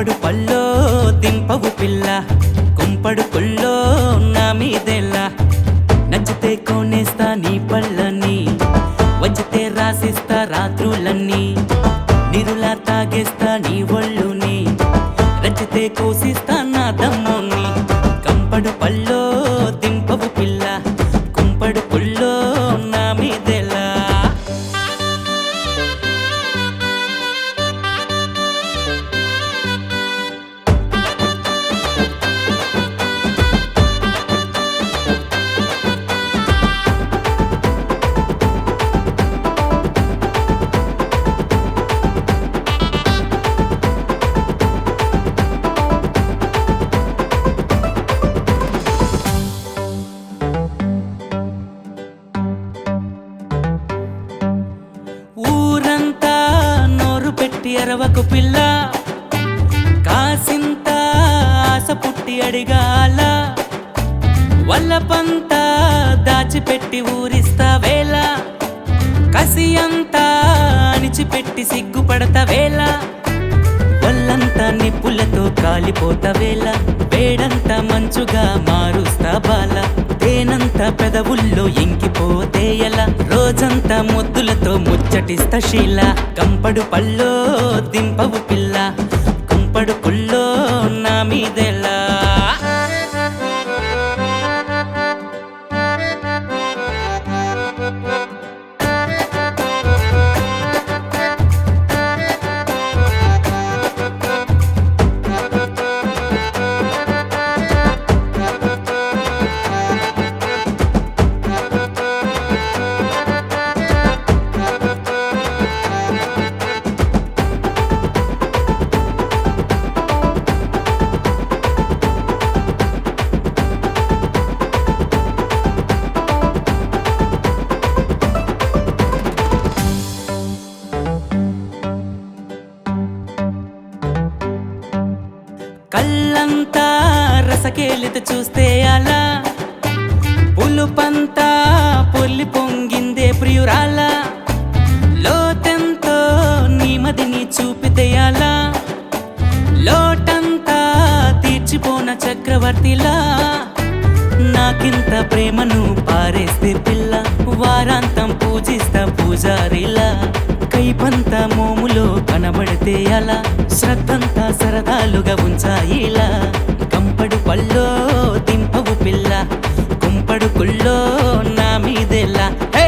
కంపడు పల్లో దింపవు పిల్ల, కుంపడు పుల్లో నా మీదెలా. నచ్చితే కొనేస్తా నీ పళ్ళని, వచ్చితే రాసిస్తా రాత్రులన్నీ. నిరులా తాగేస్తా నీ ఒళ్ళుని, రచితే కోసిస్తా నా దమ్ముని. కంపడు పల్లో దింపవు పిల్ల, కుంపడు పుల్లో నా మీదెలా. ఊరంతా నోరు పెట్టి అరవకు పిల్ల, కాసింత ఆశ పుట్టి అడిగాల. వల్లపంతా దాచిపెట్టి ఊరిస్తా వేళ, కసి అంతా అణిచిపెట్టి సిగ్గుపడతా వేళ. వల్లంతా నిప్పులతో కాలిపోతా వేళ, వేడంతా మంచుగా మారుస్తా బాల. తేనంతా పెదవుల్లో ఇంకిపోతే ఎలా, రోజంతా ముద్దులతో ముచ్చటిస్తా శీల. కంపడు పల్లో దింపవు పిల్ల, కుంపడు పుల్లో నా మీదెలా. కళ్ళంతా రసకేలిత చూస్తే అలా, పులుపంతా పొల్లి పొంగిందే ప్రియురాల. లోతెంతో నీ మదిని చూపితే అలా, లోటంతా తీర్చిపోన చక్రవర్తిలా. నాకింత ప్రేమను పారేస్తే పిల్ల, వారాంతం పూజిస్తా పూజారిలా. కైపంతా మోములో కనబడితే అలా, శ్రద్ధంతా సరదాలుగా ఉంచాయిలా. కంపడు పల్లో దింపవు పిల్ల, కుంపడు కుల్లో నా మీదెలా. హే